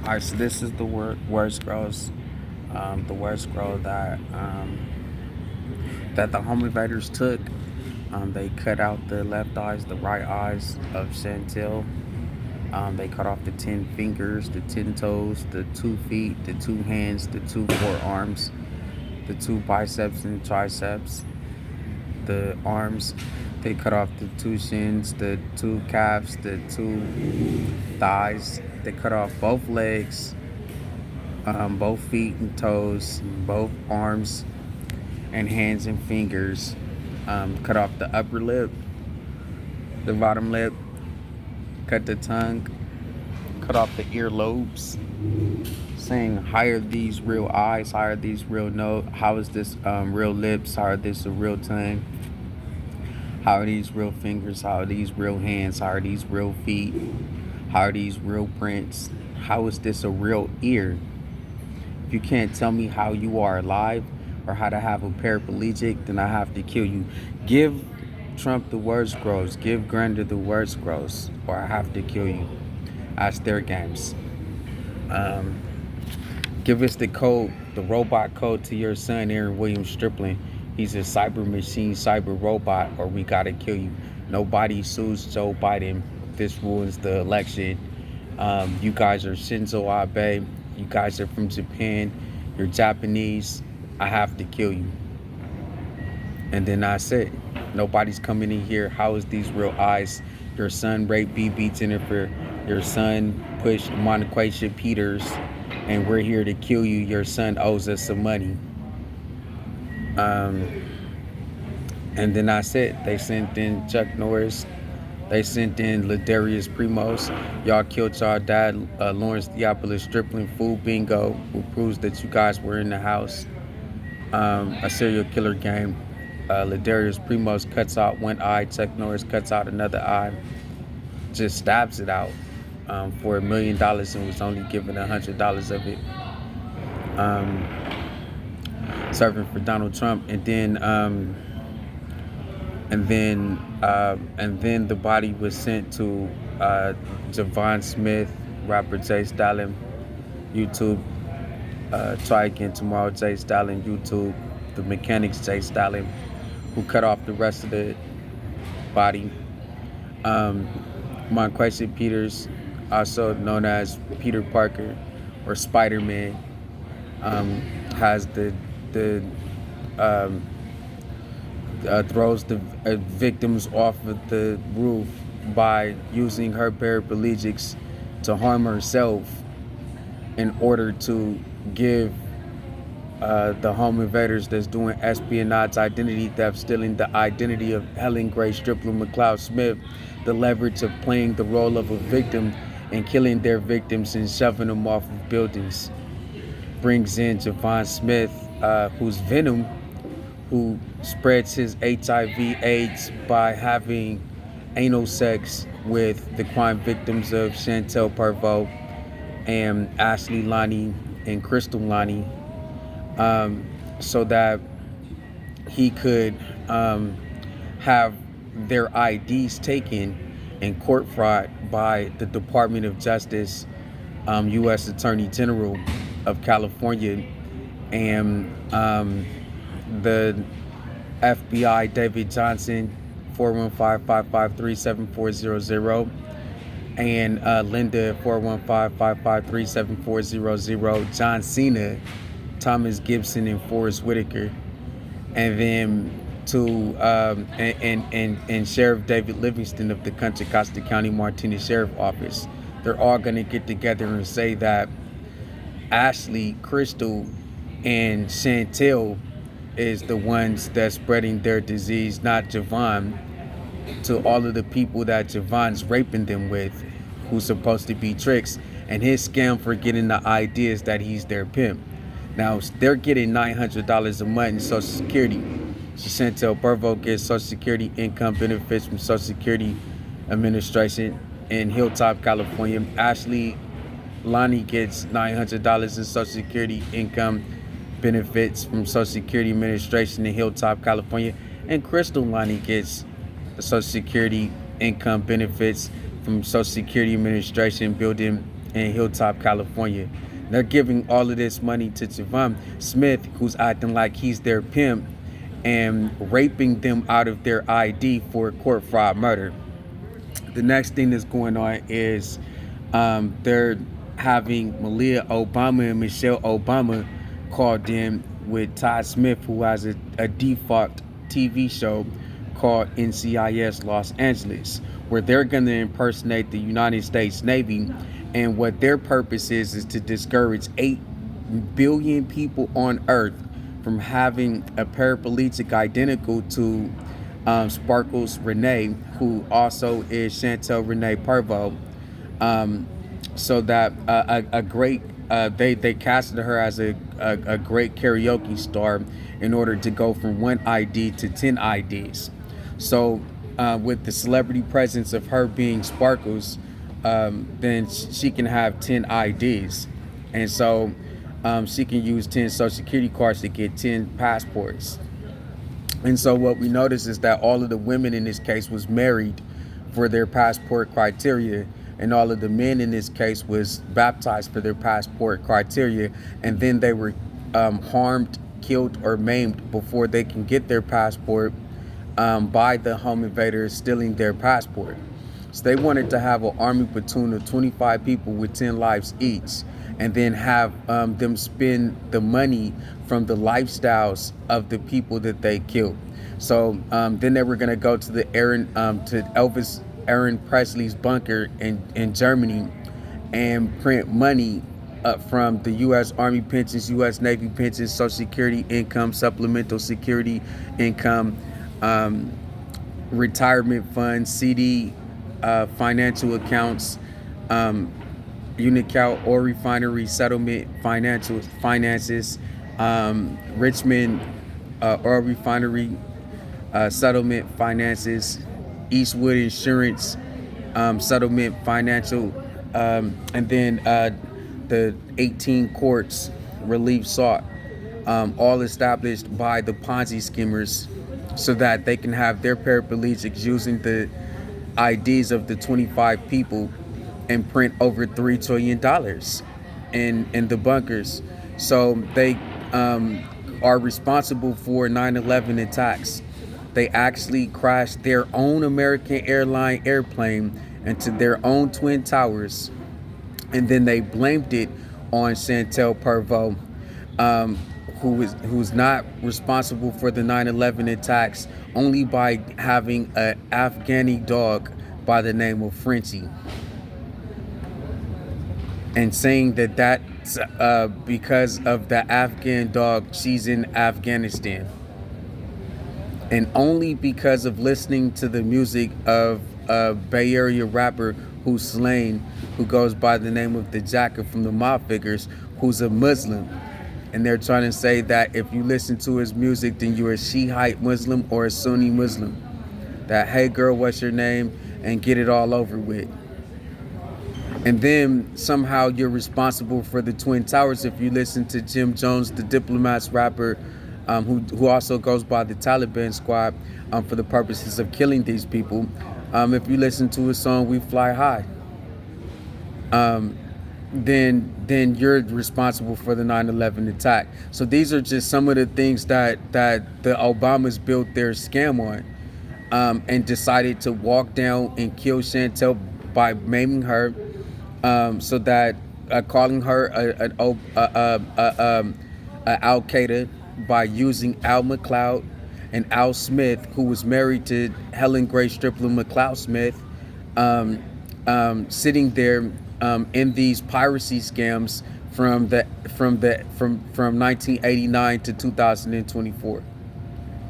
Alright, so this is the worst girls, the worst girl that the home invaders took. They cut out the left eyes, the right eyes of Shantell. They cut off the 10 fingers, the 10 toes, the 2 feet, the 2 hands, the 2 forearms, the 2 biceps and triceps, the arms. They cut off the 2 shins, the 2 calves, the 2 thighs. They cut off both legs, both feet and toes, both arms and hands and fingers. Cut off the upper lip, the bottom lip, cut the tongue, cut off the earlobes, saying, how are these real eyes? How are these real nose? How is this real lips? How are this a real tongue? How are these real fingers? How are these real hands? How are these real feet? How are these real prints? How is this a real ear? If you can't tell me how you are alive or how to have a paraplegic, then I have to kill you. Give Trump the worst grows. Give Garner the worst grows, or I have to kill you. That's their games. Give us the code, the robot code to your son, Aaren Williams Striplin. He's a cyber machine, cyber robot, or we gotta kill you. Nobody sues Joe Biden. This ruins the election. You guys are Shinzo Abe. You guys are from Japan. You're Japanese. I have to kill you. And then I said, nobody's coming in here. How is these real eyes? Your son raped BB Jennifer. Your son pushed Monica Peters. And we're here to kill you. Your son owes us some money. And then I said, they sent in Chuck Norris. They sent in Ladarius Primos. Y'all killed y'all dad, Lawrence Theopolis Striplin, Food Bingo, who proves that you guys were in the house. A serial killer game. Ladarius Primos cuts out one eye. Chuck Norris cuts out another eye. Just stabs it out for $1 million and was only given $100 of it. Serving for Donald Trump, and then the body was sent to Javon Smith, rapper J Stalin, YouTube. Try again tomorrow, J Stalin, YouTube. The mechanics, J Stalin, who cut off the rest of the body. Monica Peters, also known as Peter Parker or Spider-Man, has throws the victims off of the roof by using her paraplegics to harm herself in order to give the home invaders that's doing espionage, identity theft, stealing the identity of Helen Grace Striplin McLeod Smith, the leverage of playing the role of a victim and killing their victims and shoving them off of buildings. Brings in Javon Smith, who's Venom, who spreads his HIV/AIDS by having anal sex with the crime victims of Shantell, Pervoe, and Ashley Lunnie and Crystal Lunnie, so that he could have their IDs taken in court fraud by the Department of Justice, U.S. Attorney General of California, and the FBI, David Johnson, 415-553-7400, and Linda, 415-553-7400, John Cina, Thomas Gibson, and Forrest Whitaker, and then to and Sheriff David Livingston of the Contra Costa County Martinez Sheriff Office. They're all going to get together and say that Ashley, Crystal, and Shantell is the ones that's spreading their disease, not Javon, to all of the people that Javon's raping them with, who's supposed to be tricks, and his scam for getting the ideas that he's their pimp. Now, they're getting $900 a month in Social Security. So Shantell Pervoe gets Social Security income benefits from Social Security Administration in Hilltop, California. Ashley Lunnie gets $900 in Social Security income benefits from Social Security Administration in Hilltop, California. And Crystal Lunnie gets Social Security income benefits from Social Security Administration building in Hilltop, California. They're giving all of this money to Javon Smith, who's acting like he's their pimp, and raping them out of their ID for court fraud murder. The next thing that's going on is they're having Malia Obama and Michelle Obama called in with Todd Smith, who has a defunct TV show called NCIS Los Angeles, where they're going to impersonate the United States Navy. And what their purpose is to discourage 8 billion people on Earth from having a paraplegic identical to Sparkles Renee, who also is Shantell Renee Pervoe. So that a great they casted her as a great karaoke star in order to go from 1 ID to 10 IDs. So with the celebrity presence of her being Sparkles, then she can have 10 IDs, and so she can use 10 social security cards to get 10 passports. And so what we noticed is that all of the women in this case was married for their passport criteria, and all of the men in this case was baptized for their passport criteria, and then they were harmed, killed, or maimed before they can get their passport by the home invaders stealing their passport. So they wanted to have an army platoon of 25 people with 10 lives each, and then have them spend the money from the lifestyles of the people that they killed. So then they were going to go to the Aaren Presley's bunker in Germany and print money from the U.S. Army pensions, U.S. Navy pensions, Social Security income, supplemental security income, retirement funds, CD, financial accounts, Unocal oil refinery settlement finances, Richmond oil refinery settlement finances, Eastwood insurance settlement financial, and then the 18 courts relief sought, all established by the Ponzi schemers so that they can have their paraplegics using the IDs of the 25 people and print over $3 trillion in the bunkers. So they are responsible for 9/11 attacks. They actually crashed their own American airline airplane into their own twin towers, and then they blamed it on Shantell Pervoe, who's not responsible for the 9/11 attacks, only by having an Afghani dog by the name of Frenchie, and saying that that's because of the Afghan dog, she's in Afghanistan. And only because of listening to the music of a Bay Area rapper who's slain, who goes by the name of the Jacker from the Mob Figures, who's a Muslim. And they're trying to say that if you listen to his music, then you're a Shiite Muslim or a Sunni Muslim. That, hey girl, what's your name? And get it all over with. And then somehow you're responsible for the Twin Towers if you listen to Jim Jones, the Diplomats rapper, who also goes by the Taliban Squad for the purposes of killing these people. If you listen to his song "We Fly High," then you're responsible for the 9/11 attack. So these are just some of the things that the Obamas built their scam on, and decided to walk down and kill Shantell by maiming her, so that calling her Al Qaeda by using Al McLeod and Al Smith, who was married to Helen Grace Striplin McLeod Smith, sitting there in these piracy scams from 1989 to 2024.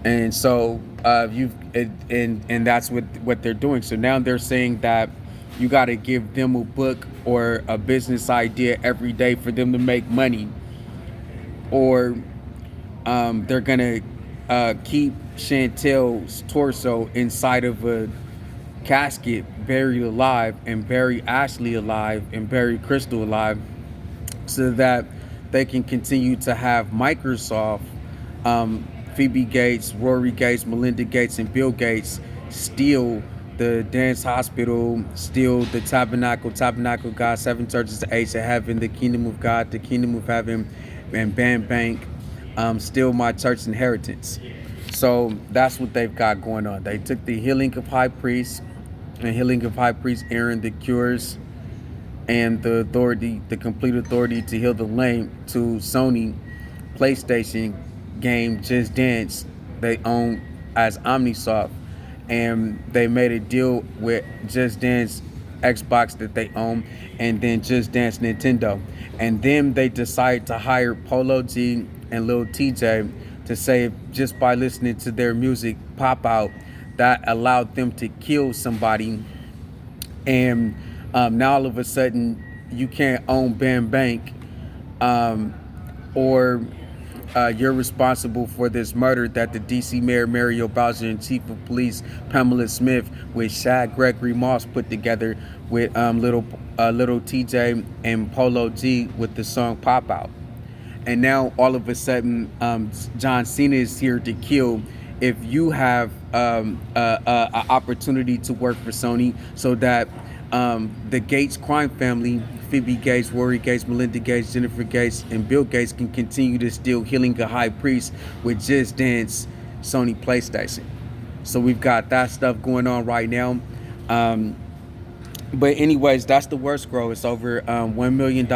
And so and that's what they're doing. So now they're saying that you got to give them a book or a business idea every day for them to make money, or they're gonna keep Shantell's torso inside of a casket, buried alive, and bury Ashley alive, and bury Crystal alive, so that they can continue to have Microsoft, Pheobe Gates, Rory Gates, Melinda Gates, and Bill Gates steal the dance hospital, still the tabernacle, God, seven churches, the eights of heaven, the kingdom of God, the kingdom of heaven, and band bank, still my church inheritance. So that's what they've got going on. They took the healing of high priest and healing of high priest Aaren, the cures and the authority, the complete authority to heal the lame, to Sony PlayStation game Just Dance they own as Omnisoft, and they made a deal with Just Dance Xbox that they own, and then Just Dance Nintendo, and then they decided to hire Polo G and Lil TJ to say just by listening to their music pop out, that allowed them to kill somebody, and now all of a sudden you can't own Bam Bank, or you're responsible for this murder that the DC Mayor Mario Bowser and Chief of Police Pamela Smith with Shad Gregory Moss put together with little TJ and Polo G with the song Pop Out. And now all of a sudden John Cena is here to kill if you have an opportunity to work for Sony, so that the Gates crime family, Pheobe Gates, Rory Gates, Melinda Gates, Jennifer Gates, and Bill Gates, can continue to steal healing a high priest with Just Dance Sony PlayStation. So we've got that stuff going on right now. But anyways, that's the worst growth. It's over $1 million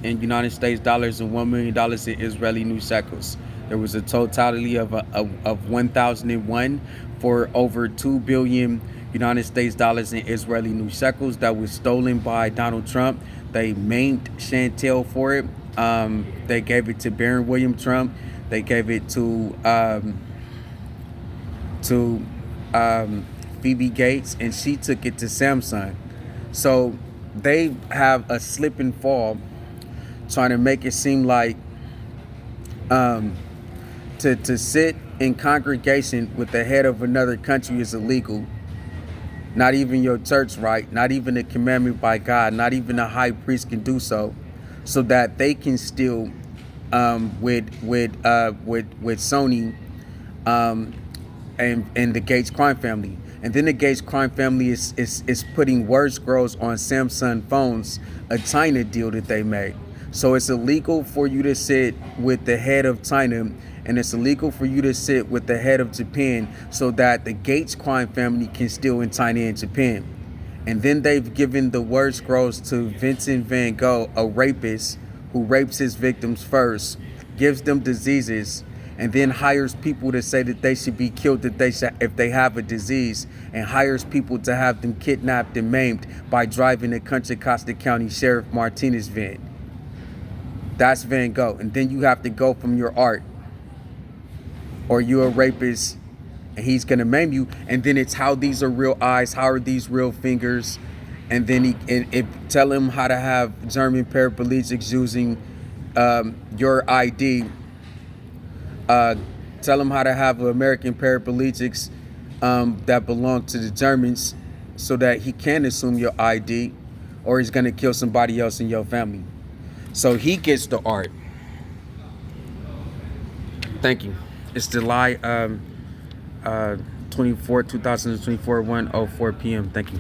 in United States dollars and $1 million in Israeli new shekels. There was a totality of 1,001 for over 2 billion United States dollars in Israeli new shekels that was stolen by Donald Trump. They maimed Shantell for it. They gave it to Barron Williams Trump. They gave it to Pheobe Gates, and she took it to Samsung. So they have a slip and fall, trying to make it seem like to sit in congregation with the head of another country is illegal. Not even your church, right? Not even a commandment by God. Not even a high priest can do so that they can steal with Sony and the Gates crime family. And then the Gates crime family is putting worse growths on Samsung phones, a China deal that they made. So it's illegal for you to sit with the head of China, and it's illegal for you to sit with the head of Japan, so that the Gates crime family can steal in China and Japan. And then they've given the worst growths to Vincent Van Gogh, a rapist who rapes his victims first, gives them diseases, and then hires people to say that they should be killed if they have a disease, and hires people to have them kidnapped and maimed by driving a Contra Costa County Sheriff Martinez van. That's Van Gogh. And then you have to go from your art, or you're a rapist and he's gonna maim you. And then it's how these are real eyes, how are these real fingers, and then tell him how to have German paraplegics using your ID. Tell him how to have American paraplegics that belong to the Germans, so that he can assume your ID, or he's gonna kill somebody else in your family. So he gets the art. Thank you. It's July 24, 2024, 1:04 p.m. Thank you.